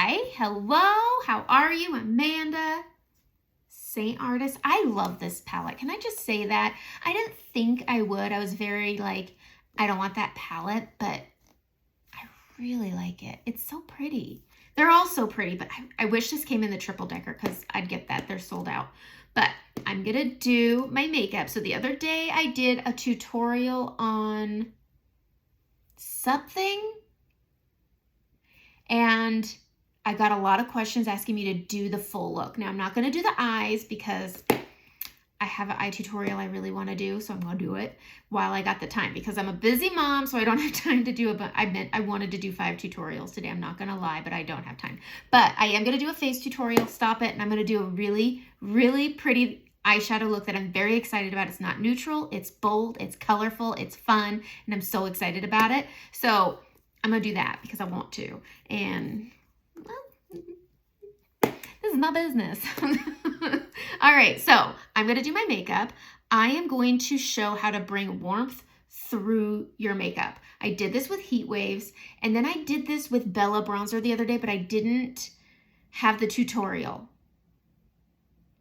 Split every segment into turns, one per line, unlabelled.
Hi, hello, how are you? Amanda, Seint Artist. I love this palette. Can I just say that? I didn't think I would. I was very like, I don't want that palette, but I really like it. It's so pretty. They're all so pretty, but I wish this came in the triple decker because I'd get that. They're sold out. But I'm going to do my makeup. So the other day I did a tutorial on something, and I got a lot of questions asking me to do the full look. Now I'm not going to do the eyes because I have an eye tutorial I really want to do, so I'm going to do it while I got the time because I'm a busy mom, so I don't have time to do it. But I wanted to do 5 tutorials today. I'm not going to lie, but I don't have time. But I am going to do a face tutorial, stop it, and I'm going to do a really, really pretty eyeshadow look that I'm very excited about. It's not neutral, it's bold, it's colorful, it's fun, and I'm so excited about it. So I'm going to do that because I want to. And well, this is my business. All right, so I'm going to do my makeup. I am going to show how to bring warmth through your makeup. I did this with Heat Waves, and then I did this with Bella Bronzer the other day, but I didn't have the tutorial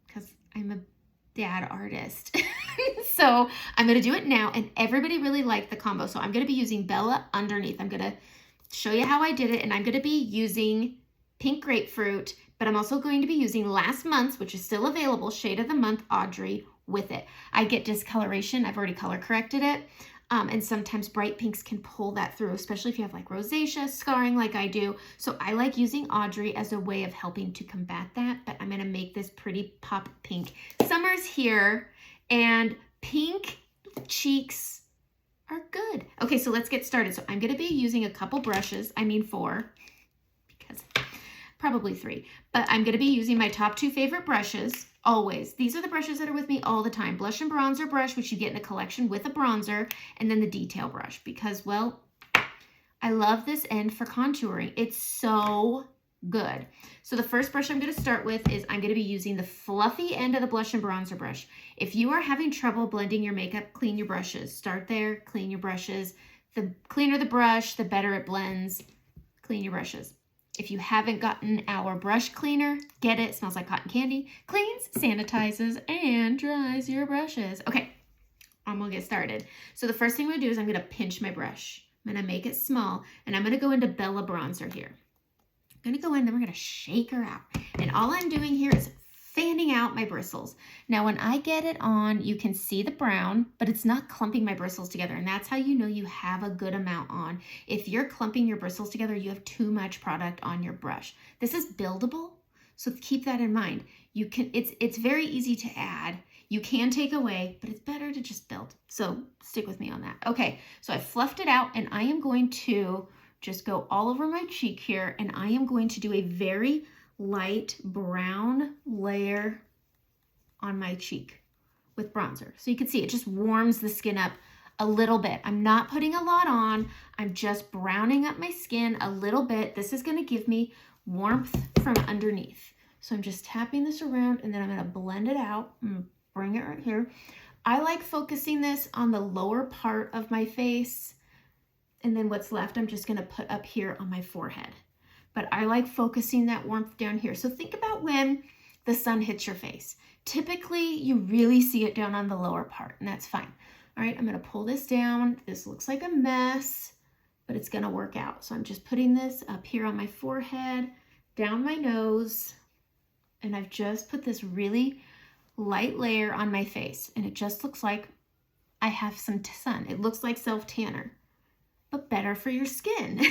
because I'm a dad artist. So I'm going to do it now, and everybody really liked the combo. So I'm going to be using Bella underneath. I'm going to show you how I did it, and I'm going to be using Pink Grapefruit, but I'm also going to be using last month's, which is still available, Shade of the Month Audrey with it. I get discoloration. I've already color corrected it. And sometimes bright pinks can pull that through, especially if you have like rosacea, scarring like I do. So I like using Audrey as a way of helping to combat that, but I'm going to make this pretty pop pink. Summer's here, and pink cheeks are good. Okay, so let's get started. So I'm going to be using a couple brushes. I mean 4, because probably 3. But I'm going to be using my top 2 favorite brushes, always. These are the brushes that are with me all the time. Blush and bronzer brush, which you get in a collection with a bronzer, and then the detail brush, because, well, I love this end for contouring. It's so good. So the first brush I'm going to start with is I'm going to be using the fluffy end of the blush and bronzer brush. If you are having trouble blending your makeup, clean your brushes. Start there, clean your brushes. The cleaner the brush, the better it blends. Clean your brushes. If you haven't gotten our brush cleaner, get it. It smells like cotton candy. Cleans, sanitizes, and dries your brushes. Okay, I'm going to get started. So the first thing I'm going to do is I'm going to pinch my brush. I'm going to make it small, and I'm going to go into Bella Bronzer here. I'm going to go in, then we're going to shake her out. And all I'm doing here is fanning out my bristles. Now, when I get it on, you can see the brown, but it's not clumping my bristles together. And that's how you know you have a good amount on. If you're clumping your bristles together, you have too much product on your brush. This is buildable, so keep that in mind. You can, it's very easy to add. You can take away, but it's better to just build. So stick with me on that. Okay, so I fluffed it out, and I am going to just go all over my cheek here, and I am going to do a very light brown layer on my cheek with bronzer. So you can see it just warms the skin up a little bit. I'm not putting a lot on. I'm just browning up my skin a little bit. This is going to give me warmth from underneath. So I'm just tapping this around, and then I'm going to blend it out and bring it right here. I like focusing this on the lower part of my face, and then what's left I'm just going to put up here on my forehead. But I like focusing that warmth down here. So think about when the sun hits your face. Typically, you really see it down on the lower part, and that's fine. All right, I'm going to pull this down. This looks like a mess, but it's going to work out. So I'm just putting this up here on my forehead, down my nose, and I've just put this really light layer on my face, and it just looks like I have some sun. It looks like self-tanner, but better for your skin.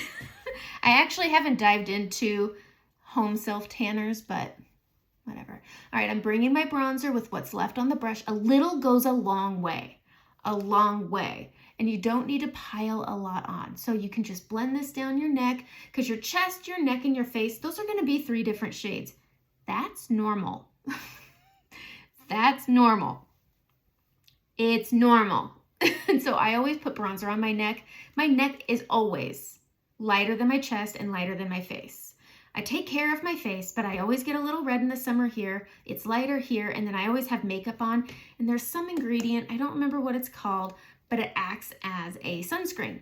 I actually haven't dived into home self-tanners, but whatever. All right, I'm bringing my bronzer with what's left on the brush. A little goes a long way, and you don't need to pile a lot on. So you can just blend this down your neck, because your chest, your neck, and your face, those are going to be 3 different shades. That's normal. That's normal. It's normal. And so I always put bronzer on my neck. My neck is always lighter than my chest and lighter than my face. I take care of my face, but I always get a little red in the summer here. It's lighter here, and then I always have makeup on, and there's some ingredient, I don't remember what it's called, but it acts as a sunscreen.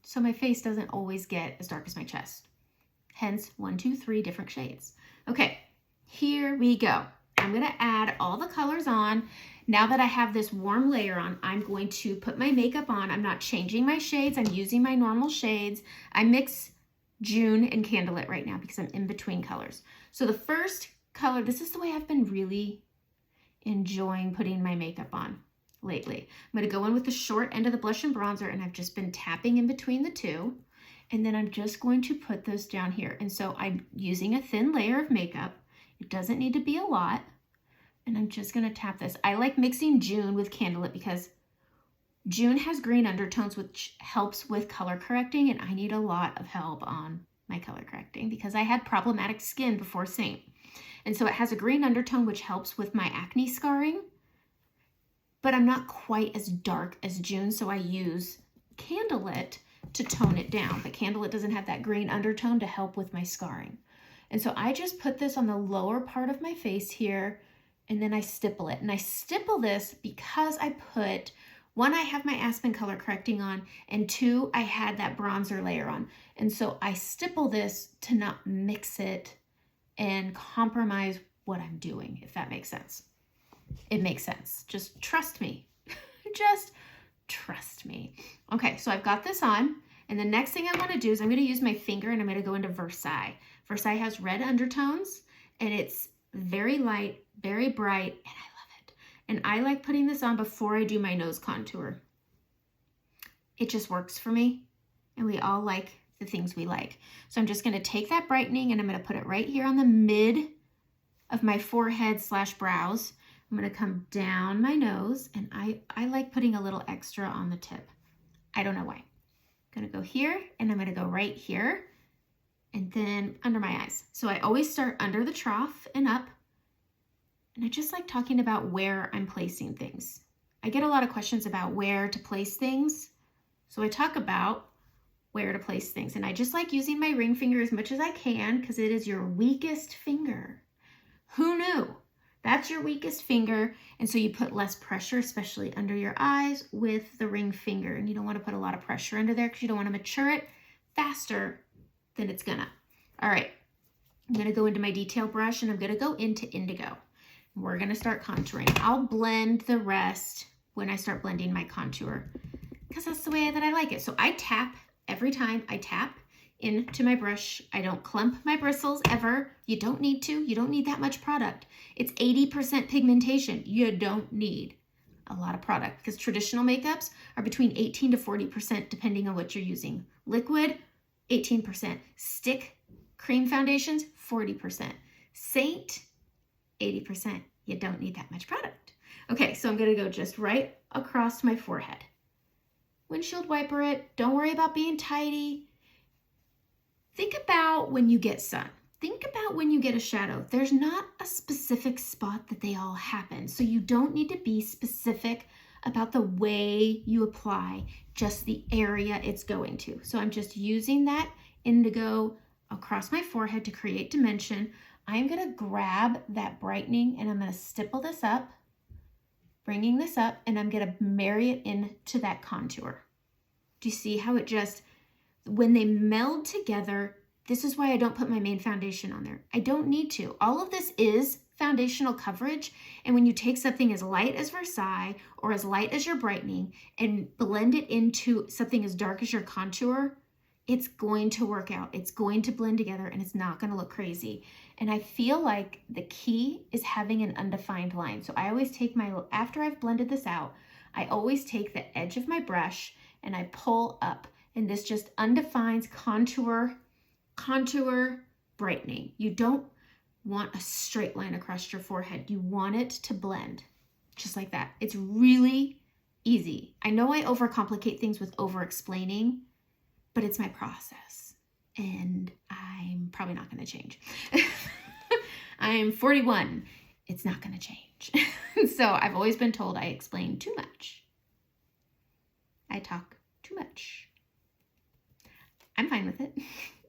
So my face doesn't always get as dark as my chest. hence 1, 2, 3 different shades. Okay, here we go. I'm gonna add all the colors on. Now that I have this warm layer on, I'm going to put my makeup on. I'm not changing my shades. I'm using my normal shades. I mix June and Candlelit right now because I'm in between colors. So the first color, this is the way I've been really enjoying putting my makeup on lately. I'm gonna go in with the short end of the blush and bronzer, and I've just been tapping in between the two. And then I'm just going to put those down here. And so I'm using a thin layer of makeup. It doesn't need to be a lot. And I'm just gonna tap this. I like mixing June with Candlelit because June has green undertones, which helps with color correcting, and I need a lot of help on my color correcting because I had problematic skin before Seint. And so it has a green undertone, which helps with my acne scarring, but I'm not quite as dark as June, so I use Candlelit to tone it down. But Candlelit doesn't have that green undertone to help with my scarring. And so I just put this on the lower part of my face here, and then I stipple it. And I stipple this because I put, one, I have my Aspen color correcting on, and two, I had that bronzer layer on. And so I stipple this to not mix it and compromise what I'm doing, if that makes sense. It makes sense. Just trust me. Just trust me. Okay, so I've got this on, and the next thing I want to do is I'm going to use my finger and I'm going to go into Versailles. Versailles has red undertones, and it's very light, very bright, and I love it. And I like putting this on before I do my nose contour. It just works for me, and we all like the things we like. So I'm just going to take that brightening and I'm going to put it right here on the mid of my forehead / brows. I'm going to come down my nose, and I like putting a little extra on the tip. I don't know why. I'm going to go here, and I'm going to go right here, and then under my eyes. So I always start under the trough and up, and I just like talking about where I'm placing things. I get a lot of questions about where to place things, so I talk about where to place things, and I just like using my ring finger as much as I can because it is your weakest finger. Who knew? That's your weakest finger, and so you put less pressure, especially under your eyes, with the ring finger. And you don't want to put a lot of pressure under there because you don't want to mature it faster than it's gonna. All right, I'm gonna go into my detail brush, and I'm gonna go into Indigo. We're gonna start contouring. I'll blend the rest when I start blending my contour because that's the way that I like it. So I tap every time I tap into my brush. I don't clump my bristles ever. You don't need to. You don't need that much product. It's 80% pigmentation. You don't need a lot of product because traditional makeups are between 18 to 40% depending on what you're using. Liquid, 18%. Stick cream foundations, 40%. Seint, 80%. You don't need that much product. Okay, so I'm gonna go just right across my forehead. Windshield wiper it. Don't worry about being tidy. Think about when you get sun. Think about when you get a shadow. There's not a specific spot that they all happen. So you don't need to be specific about the way you apply, just the area it's going to. So I'm just using that Indigo across my forehead to create dimension. I'm gonna grab that brightening and I'm gonna stipple this up, bringing this up, and I'm gonna marry it into that contour. Do you see how it just, when they meld together, this is why I don't put my main foundation on there. I don't need to. All of this is foundational coverage. And when you take something as light as Versailles or as light as your brightening and blend it into something as dark as your contour, it's going to work out. It's going to blend together and it's not going to look crazy. And I feel like the key is having an undefined line. So I always take after I've blended this out, I always take the edge of my brush and I pull up. And this just undefines contour brightening. You don't want a straight line across your forehead. You want it to blend just like that. It's really easy. I know I overcomplicate things with over-explaining, but it's my process and I'm probably not going to change. I'm 41. It's not going to change. So I've always been told I explain too much. I talk too much. I'm fine with it.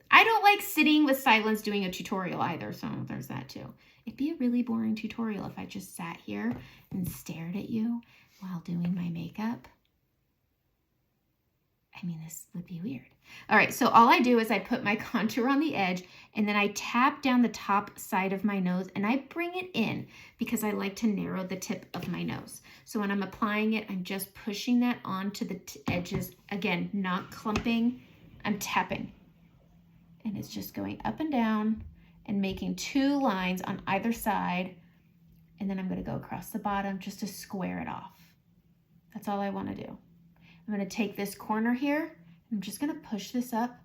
I don't like sitting with silence doing a tutorial either, so there's that too. It'd be a really boring tutorial if I just sat here and stared at you while doing my makeup. I mean, this would be weird. All right, so all I do is I put my contour on the edge and then I tap down the top side of my nose and I bring it in because I like to narrow the tip of my nose. So when I'm applying it, I'm just pushing that onto the edges. Again, not clumping, I'm tapping. And it's just going up and down and making 2 lines on either side. And then I'm gonna go across the bottom just to square it off. That's all I wanna do. I'm going to take this corner here. I'm just going to push this up,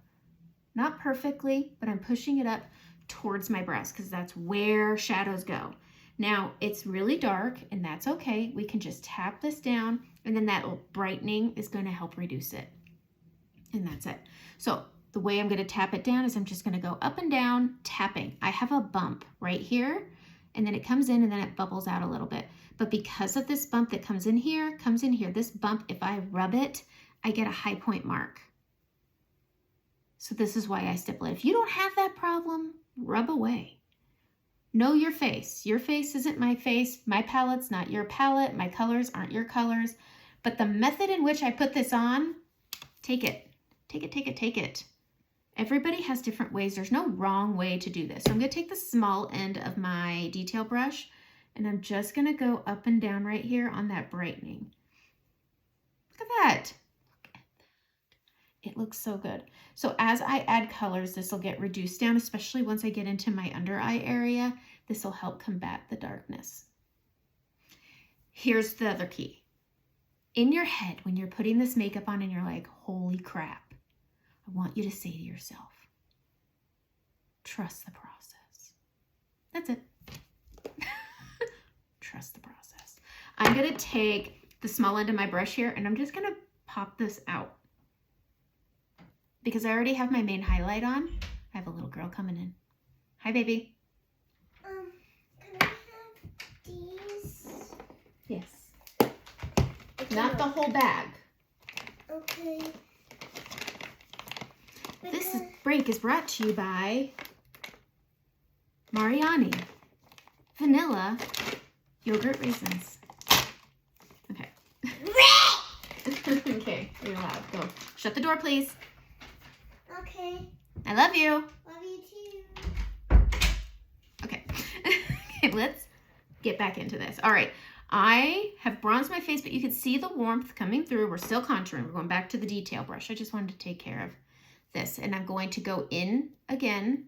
not perfectly, but I'm pushing it up towards my breast because that's where shadows go. Now it's really dark and that's okay. We can just tap this down and then that brightening is going to help reduce it. And that's it. So the way I'm going to tap it down is I'm just going to go up and down, tapping. I have a bump right here and then it comes in and then it bubbles out a little bit. But because of this bump that comes in here, this bump, if I rub it, I get a high point mark. So this is why I stipple it. If you don't have that problem, rub away. Know your face. Your face isn't my face. My palette's not your palette. My colors aren't your colors. But the method in which I put this on, take it. Take it, take it, take it. Everybody has different ways. There's no wrong way to do this. So I'm going to take the small end of my detail brush and I'm just going to go up and down right here on that brightening. Look at that. It looks so good. So as I add colors, this will get reduced down, especially once I get into my under eye area. This will help combat the darkness. Here's the other key. In your head, when you're putting this makeup on and you're like, holy crap, I want you to say to yourself, trust the process. That's it. Trust the process. I'm going to take the small end of my brush here and I'm just going to pop this out. Because I already have my main highlight on. I have a little girl coming in. Hi, baby.
Can I have these?
Yes. Not the whole bag.
Okay.
This break is brought to you by Mariani. Vanilla yogurt raisins. Okay. Okay, you're allowed. Go. Shut the door, please.
Okay.
I love you.
Love you too.
Okay. Okay, let's get back into this. All right. I have bronzed my face, but you can see the warmth coming through. We're still contouring. We're going back to the detail brush. I just wanted to take care of this. And I'm going to go in again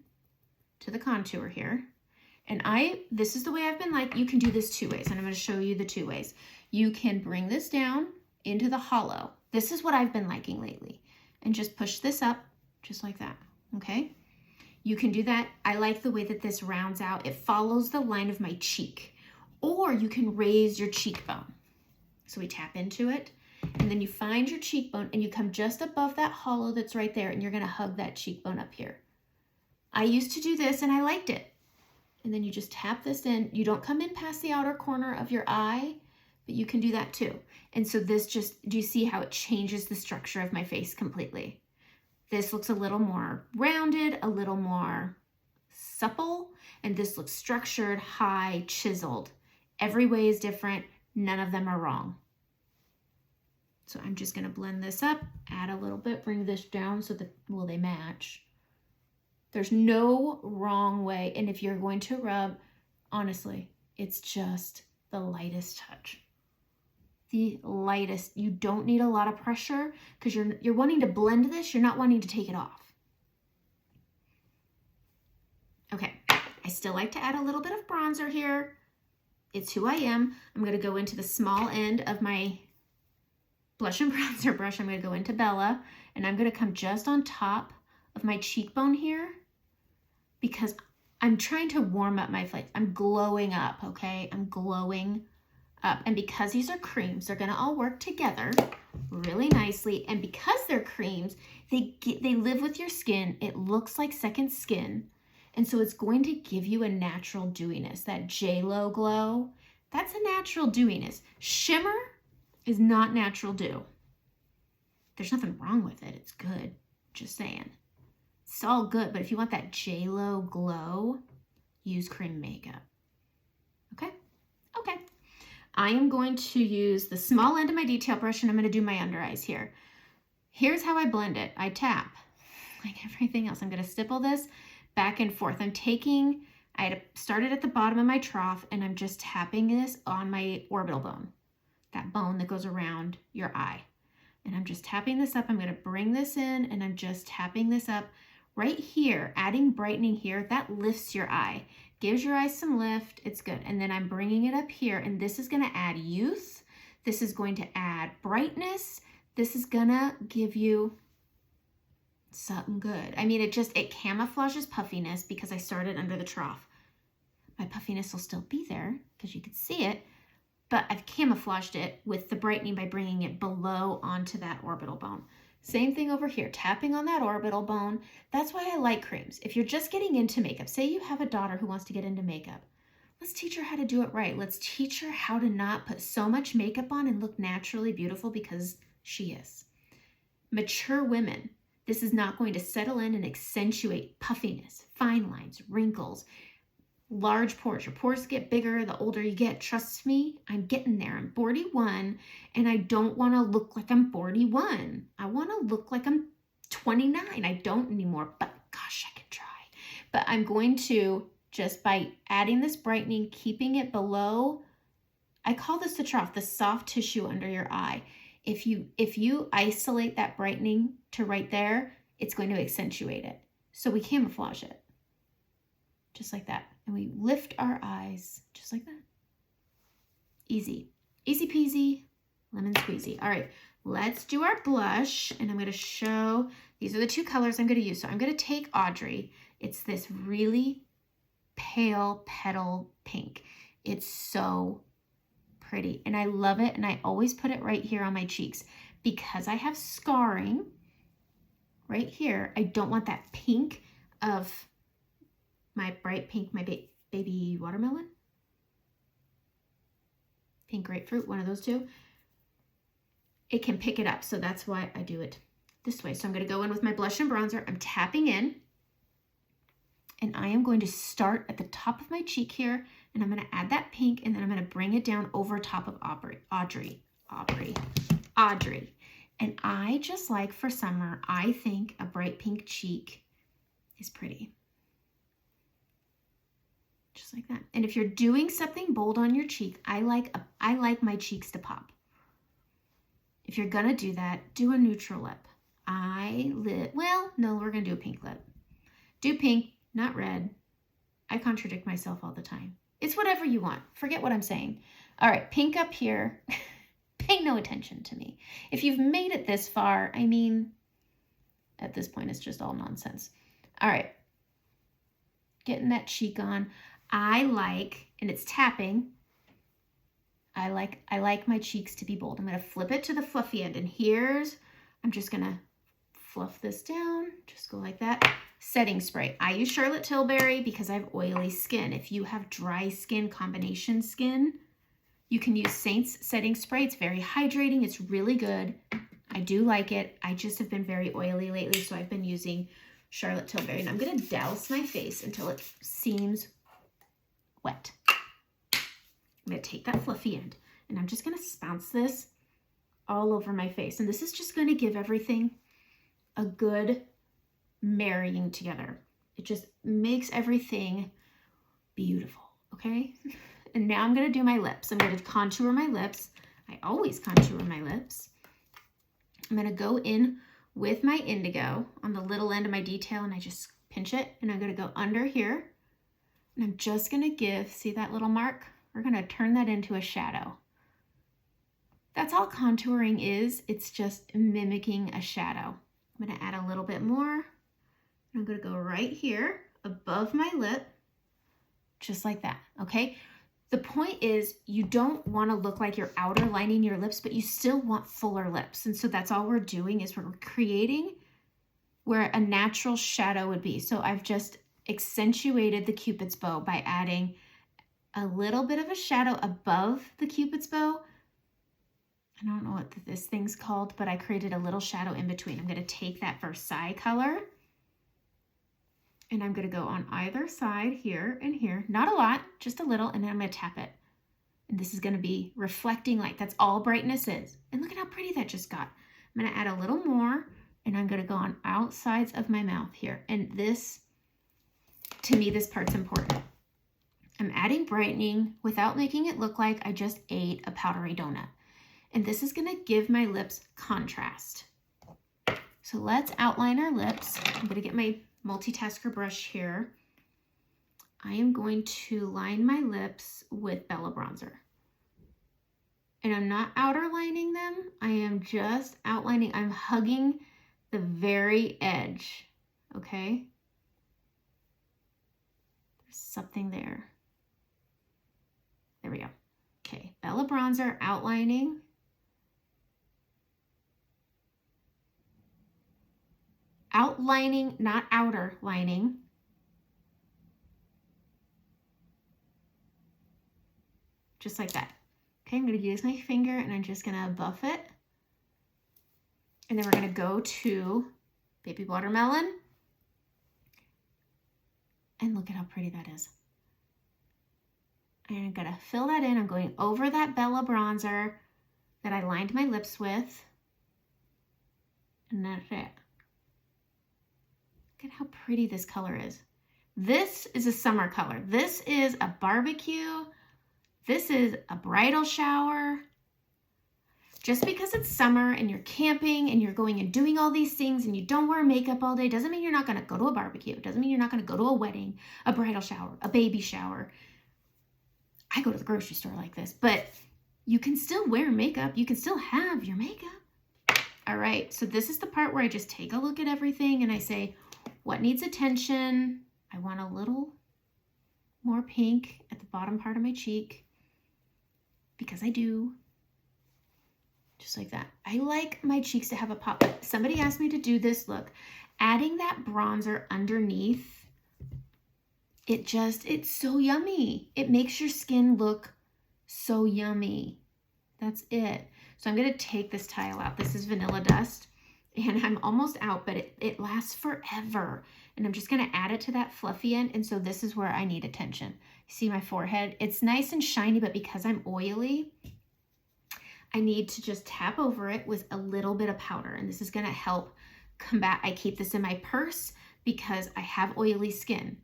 to the contour here. And this is the way I've been like, you can do this 2 ways. And I'm going to show you the 2 ways. You can bring this down into the hollow. This is what I've been liking lately. And just push this up just like that. Okay. You can do that. I like the way that this rounds out. It follows the line of my cheek. Or you can raise your cheekbone. So we tap into it. And then you find your cheekbone and you come just above that hollow that's right there. And you're going to hug that cheekbone up here. I used to do this and I liked it. And then you just tap this in. You don't come in past the outer corner of your eye, but you can do that too. And so this just, do you see how it changes the structure of my face completely? This looks a little more rounded, a little more supple, and this looks structured, high, chiseled. Every way is different. None of them are wrong. So I'm just going to blend this up, add a little bit, bring this down so that, well, they match. There's no wrong way. And if you're going to rub, honestly, it's just the lightest touch. The lightest. You don't need a lot of pressure because you're wanting to blend this. You're not wanting to take it off. Okay. I still like to add a little bit of bronzer here. It's who I am. I'm going to go into the small end of my blush and bronzer brush. I'm going to go into Bella and I'm going to come just on top of my cheekbone here because I'm trying to warm up my face. I'm glowing up, okay? I'm glowing up. And because these are creams, they're going to all work together really nicely. And because they're creams, they live with your skin. It looks like second skin. And so it's going to give you a natural dewiness. That J-Lo glow, that's a natural dewiness. Shimmer is not natural dew. There's nothing wrong with it. It's good. Just saying. It's all good, but if you want that J-Lo glow, use cream makeup. Okay? Okay. I am going to use the small end of my detail brush and I'm going to do my under eyes here. Here's how I blend it. I tap like everything else. I'm going to stipple this back and forth. I had started at the bottom of my trough and I'm just tapping this on my orbital bone, that bone that goes around your eye. And I'm just tapping this up. I'm going to bring this in and I'm just tapping this up right here, adding brightening here. That lifts your eye, gives your eyes some lift. It's good. And then I'm bringing it up here and this is going to add youth. This is going to add brightness. This is going to give you something good. I mean, it camouflages puffiness because I started under the trough. My puffiness will still be there because you can see it, but I've camouflaged it with the brightening by bringing it below onto that orbital bone. Same thing over here, tapping on that orbital bone. That's why I like creams. If you're just getting into makeup, say you have a daughter who wants to get into makeup, let's teach her how to do it right. Let's teach her how to not put so much makeup on and look naturally beautiful because she is. Mature women, this is not going to settle in and accentuate puffiness, fine lines, wrinkles, large pores. Your pores get bigger the older you get. Trust me, I'm getting there. I'm 41 and I don't want to look like I'm 41. I want to look like I'm 29. I don't anymore, but gosh, I can try. But I'm going to, just by adding this brightening, keeping it below, I call this the trough, the soft tissue under your eye. If you isolate that brightening to right there, it's going to accentuate it. So we camouflage it, just like that. And we lift our eyes, just like that. Easy. Easy peasy, lemon squeezy. All right, let's do our blush. And I'm going to show, these are the two colors I'm going to use. So I'm going to take Audrey. It's this really pale petal pink. It's so pretty and I love it, and I always put it right here on my cheeks because I have scarring right here. I don't want that pink of my bright pink, my baby watermelon, pink grapefruit, one of those two. It can pick it up, so that's why I do it this way. So I'm going to go in with my blush and bronzer. I'm tapping in and I am going to start at the top of my cheek here. And I'm going to add that pink and then I'm going to bring it down over top of Audrey. And I just like for summer, I think a bright pink cheek is pretty. Just like that. And if you're doing something bold on your cheek, I like my cheeks to pop. If you're going to do that, do a neutral lip. Well, no, we're going to do a pink lip. Do pink, not red. I contradict myself all the time. It's whatever you want. Forget what I'm saying. All right, pink up here. Pay no attention to me. If you've made it this far, I mean, at this point, it's just all nonsense. All right, getting that cheek on. I like, and it's tapping, I like my cheeks to be bold. I'm going to flip it to the fluffy end, and I'm just going to fluff this down, just go like that. Setting spray. I use Charlotte Tilbury because I have oily skin. If you have dry skin, combination skin, you can use Seint's setting spray. It's very hydrating. It's really good. I do like it. I just have been very oily lately, so I've been using Charlotte Tilbury. And I'm going to douse my face until it seems wet. I'm going to take that fluffy end, and I'm just going to bounce this all over my face. And this is just going to give everything a good marrying together. It just makes everything beautiful, okay? And now I'm going to do my lips. I'm going to contour my lips. I always contour my lips. I'm going to go in with my Indigo on the little end of my detail, and I just pinch it, and I'm going to go under here, and I'm just going to see that little mark? We're going to turn that into a shadow. That's all contouring is. It's just mimicking a shadow. I'm going to add a little bit more. I'm going to go right here above my lip, just like that, okay? The point is you don't want to look like you're outer lining your lips, but you still want fuller lips. And so that's all we're doing is we're creating where a natural shadow would be. So I've just accentuated the Cupid's bow by adding a little bit of a shadow above the Cupid's bow. I don't know what this thing's called, but I created a little shadow in between. I'm going to take that Versailles color, and I'm going to go on either side here and here. Not a lot, just a little, and then I'm going to tap it. And this is going to be reflecting light. That's all brightness is. And look at how pretty that just got. I'm going to add a little more, and I'm going to go on outsides of my mouth here. And this, to me, this part's important. I'm adding brightening without making it look like I just ate a powdery donut. And this is going to give my lips contrast. So let's outline our lips. I'm going to get my multitasker brush here. I am going to line my lips with Bella Bronzer. And I'm not outer lining them. I am just outlining. I'm hugging the very edge, okay? There's something there. There we go. Okay, Bella Bronzer, outlining. Outlining, not outer lining. Just like that. Okay, I'm going to use my finger and I'm just going to buff it. And then we're going to go to Baby Watermelon. And look at how pretty that is. And I'm going to fill that in. I'm going over that Bella Bronzer that I lined my lips with. And that's it. Look at how pretty this color is. This is a summer color. This is a barbecue. This is a bridal shower. Just because it's summer and you're camping and you're going and doing all these things and you don't wear makeup all day doesn't mean you're not going to go to a barbecue. It doesn't mean you're not going to go to a wedding, a bridal shower, a baby shower. I go to the grocery store like this, but you can still wear makeup. You can still have your makeup. All right, so this is the part where I just take a look at everything and I say, what needs attention? I want a little more pink at the bottom part of my cheek because I do. Just like that. I like my cheeks to have a pop. Somebody asked me to do this look. Adding that bronzer underneath, it's so yummy. It makes your skin look so yummy. That's it. So I'm going to take this tile out. This is Vanilla Dust. And I'm almost out, but it lasts forever. And I'm just going to add it to that fluffy end. And so this is where I need attention. See my forehead? It's nice and shiny, but because I'm oily, I need to just tap over it with a little bit of powder. And this is going to help combat. I keep this in my purse because I have oily skin.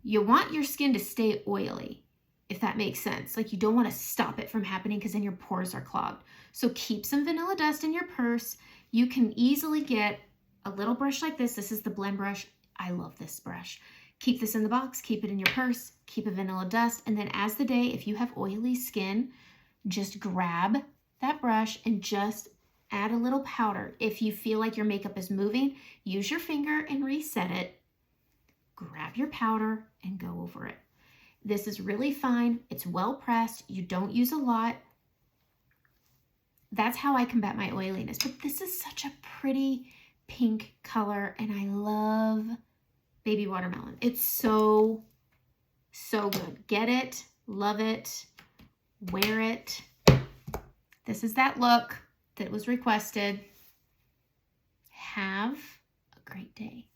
You want your skin to stay oily, if that makes sense. Like you don't want to stop it from happening because then your pores are clogged. So keep some Vanilla Dust in your purse. You can easily get a little brush like this. This is the blend brush. I love this brush. Keep this in the box, keep it in your purse, keep a Vanilla Dust. And then as the day, if you have oily skin, just grab that brush and just add a little powder. If you feel like your makeup is moving, use your finger and reset it. Grab your powder and go over it. This is really fine. It's well pressed. You don't use a lot. That's how I combat my oiliness. But this is such a pretty pink color and I love Baby Watermelon. It's so, so good. Get it, love it, wear it. This is that look that was requested. Have a great day.